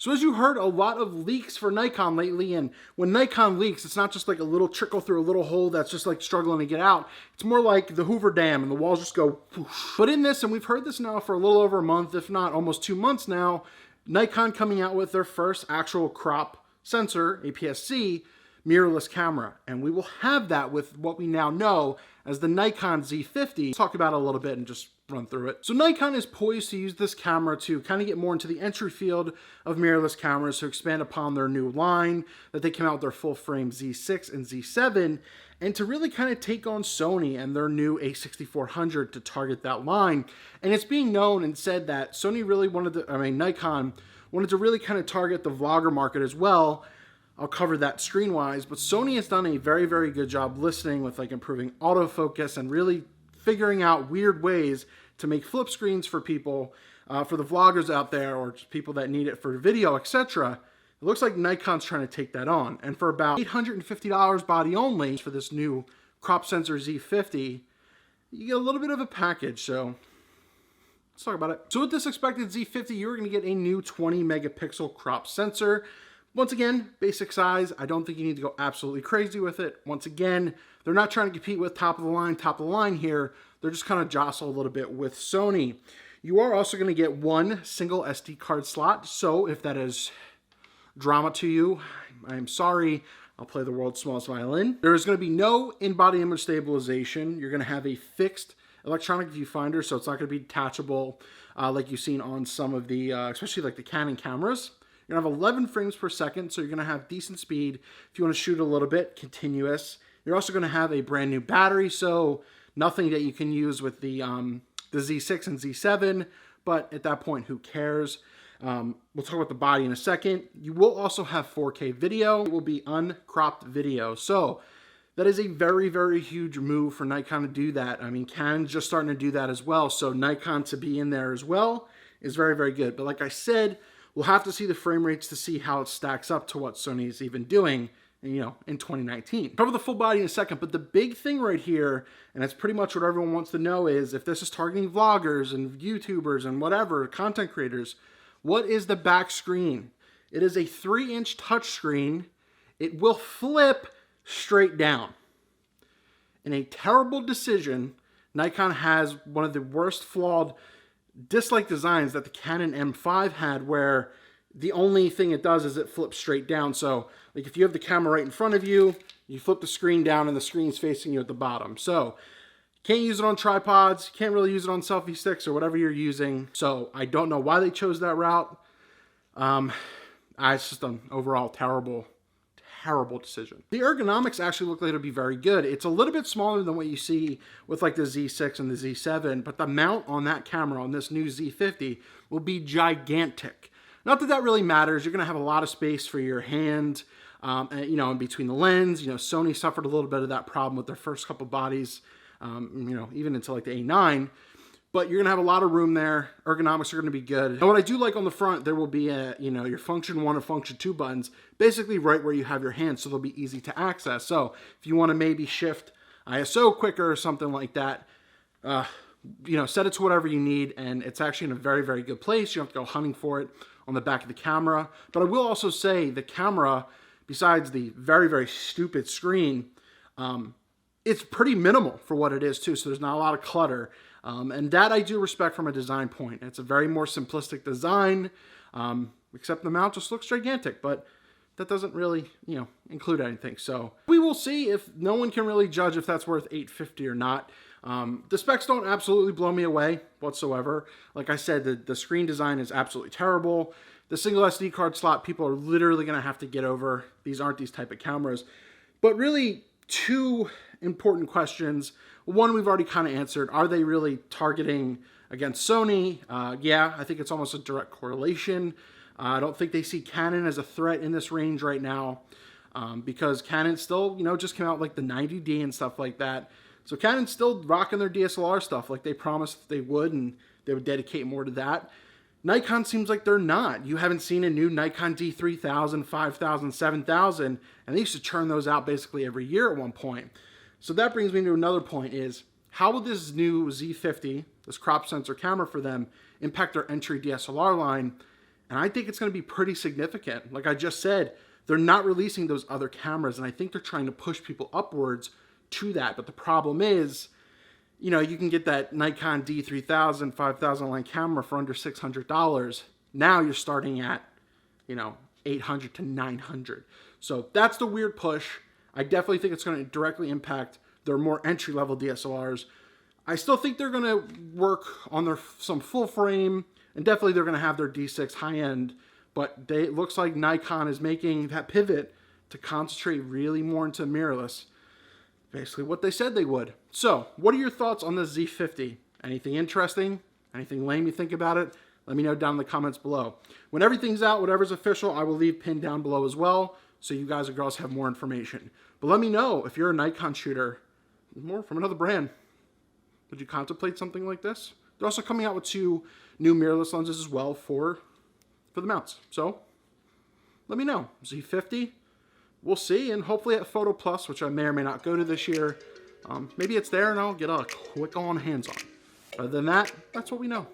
So as you heard, a lot of leaks for Nikon lately, and when Nikon leaks, it's not just like a little trickle through a little hole that's just like struggling to get out. It's more like the Hoover Dam and the walls just go whoosh. But in this, and we've heard this now for a little over a month, if not almost 2 months now, Nikon coming out with their first actual crop sensor, APS-C, mirrorless camera. And we will have that with what we now know as the Nikon Z50. Let's talk about it a little bit and just run through it. So Nikon is poised to use this camera to kind of get more into the entry field of mirrorless cameras, to expand upon their new line that they came out with their full frame Z6 and Z7, and to really kind of take on Sony and their new a6400 to target that line. And it's being known and said that Sony really Nikon wanted to really kind of target the vlogger market as well. I'll cover that screen-wise, but Sony has done a very, very good job listening with like improving autofocus and really figuring out weird ways to make flip screens for people, for the vloggers out there, or just people that need it for video, etc. It looks like Nikon's trying to take that on. And for about $850 body only for this new crop sensor Z50, you get a little bit of a package, so let's talk about it. So with this expected Z50, you're going to get a new 20 megapixel crop sensor. Once again, basic size. I don't think you need to go absolutely crazy with it. Once again, they're not trying to compete with top of the line here. They're just kind of jostle a little bit with Sony. You are also going to get one single SD card slot. So if that is drama to you, I'm sorry. I'll play the world's smallest violin. There is going to be no in-body image stabilization. You're going to have a fixed electronic viewfinder, so it's not going to be detachable like you've seen on some of the, especially like the Canon cameras. You're going to have 11 frames per second, so you're going to have decent speed if you want to shoot a little bit, continuous. You're also going to have a brand new battery, so nothing that you can use with the Z6 and Z7, but at that point, who cares? We'll talk about the body in a second. You will also have 4K video. It will be uncropped video, so that is a very, very huge move for Nikon to do that. I mean, Canon's just starting to do that as well, so Nikon to be in there as well is very, very good. But like I said, we'll have to see the frame rates to see how it stacks up to what Sony is even doing, you know, in 2019. Cover the full body in a second, but the big thing right here, and that's pretty much what everyone wants to know, is if this is targeting vloggers and YouTubers and whatever, content creators, what is the back screen? It is a 3-inch touchscreen. It will flip straight down. In a terrible decision, Nikon has one of the worst flawed disc-like designs that the Canon M5 had, where the only thing it does is it flips straight down. So like if you have the camera right in front of you, you flip the screen down and the screen's facing you at the bottom. So can't use it on tripods, can't really use it on selfie sticks or whatever you're using. So I don't know why they chose that route. It's just an overall terrible decision. The ergonomics actually look like it'll be very good. It's a little bit smaller than what you see with like the Z6 and the Z7, but the mount on that camera on this new Z50 will be gigantic. Not that that really matters. You're going to have a lot of space for your hand, you know, in between the lens. You know, Sony suffered a little bit of that problem with their first couple bodies, you know, even into like the A9. But you're going to have a lot of room there. Ergonomics are going to be good. And what I do like on the front, there will be a, you know, your function 1 and function 2 buttons, basically right where you have your hand, so they'll be easy to access. So if you want to maybe shift ISO quicker or something like that, you know, set it to whatever you need, and it's actually in a very, very good place. You don't have to go hunting for it on the back of the camera. But I will also say the camera, besides the very, very stupid screen, it's pretty minimal for what it is too, so there's not a lot of clutter. And that I do respect from a design point. It's a very more simplistic design, except the mount just looks gigantic, but that doesn't really, you know, include anything. So we will see. If no one can really judge if that's worth $850 or not. The specs don't absolutely blow me away whatsoever. Like I said, the screen design is absolutely terrible. The single SD card slot, people are literally going to have to get over. These aren't these type of cameras. But really, two important questions. One, we've already kind of answered. Are they really targeting against Sony? Yeah, I think it's almost a direct correlation. I don't think they see Canon as a threat in this range right now, because Canon still, you know, just came out like the 90D and stuff like that. So Canon's still rocking their DSLR stuff like they promised they would, and they would dedicate more to that. Nikon seems like they're not. You haven't seen a new Nikon D3000, 5000, 7000, and they used to churn those out basically every year at one point. So that brings me to another point, is how will this new Z50, this crop sensor camera for them, impact their entry DSLR line? And I think it's going to be pretty significant. Like I just said, they're not releasing those other cameras, and I think they're trying to push people upwards to that. But the problem is, you know, you can get that Nikon D3000, 5000 line camera for under $600. Now you're starting at, you know, 800 to 900. So that's the weird push. I definitely think it's going to directly impact their more entry-level DSLRs. I still think they're going to work on some full frame, and definitely they're going to have their D6 high-end, but it looks like Nikon is making that pivot to concentrate really more into mirrorless. Basically what they said they would. So, what are your thoughts on the Z50? Anything interesting? Anything lame you think about it? Let me know down in the comments below. When everything's out, whatever's official, I will leave pinned down below as well, so you guys and girls have more information. But let me know if you're a Nikon shooter, more from another brand. Would you contemplate something like this? They're also coming out with 2 new mirrorless lenses as well for the mounts. So, let me know. Z50, we'll see, and hopefully at Photo Plus, which I may or may not go to this year, maybe it's there and I'll get a quick on hands-on. Other than that, that's what we know.